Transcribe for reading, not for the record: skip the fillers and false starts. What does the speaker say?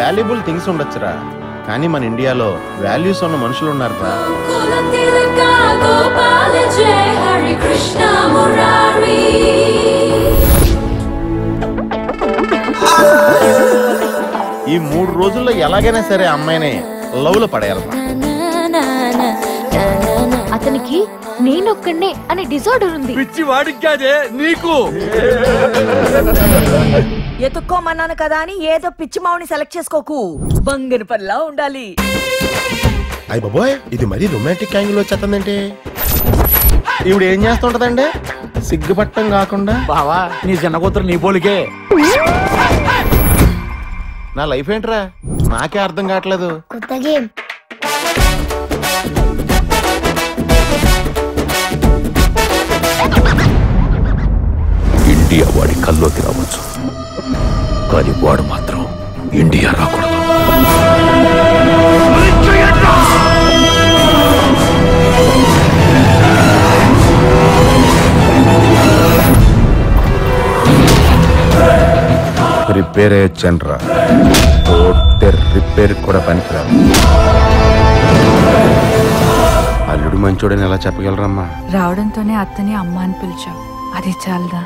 Valuable things ఉండొచ్చురా, కానీ మన ఇండియాలో వాల్యూస్ ఉన్న మనుషులు ఉన్నారా. ఈ 3 రోజుల్లో ఎలాగైనా సరే అమ్మాయిని లవ్ లో పడేయాలి. అతనికి నేనొక్కడే అనే డిజార్డర్ ఉంది. పిచ్చి వాడికి కాదే నీకు. ఎత్తుక్కోమన్నాను కదా అని ఏదో పిచ్చి మావుని సెలెక్ట్ చేసుకోకు. బంగని పనిలా ఉండాలి. అయ్య బాబోయ్, ఇది మరీ రొమాంటిక్ యాంగిల్ వచ్చేస్తుందంటే. ఇప్పుడు ఏం చేస్తుంటదండి సిగ్గుపట్టం కాకుండా? బావా నీ చిన్న కూతురు నీ పోలికే. నా లైఫ్ ఏంట్రా నాకే అర్థం కావట్లేదు. కొత్త గేమ్. ఇండియా వాడి కల్లోకి రావచ్చు, కానీ వాడు మాత్రం ఇండియా రాకూడదు. రిపేర్ అయ్యొచ్చండ్రా, రిపేర్ కూడా పనికిరాదు. అల్లుడు మంచోడని ఎలా చెప్పగలరమ్మా? రావడంతోనే అత్తని అమ్మ అని పిలిచావు, అది చాలదా?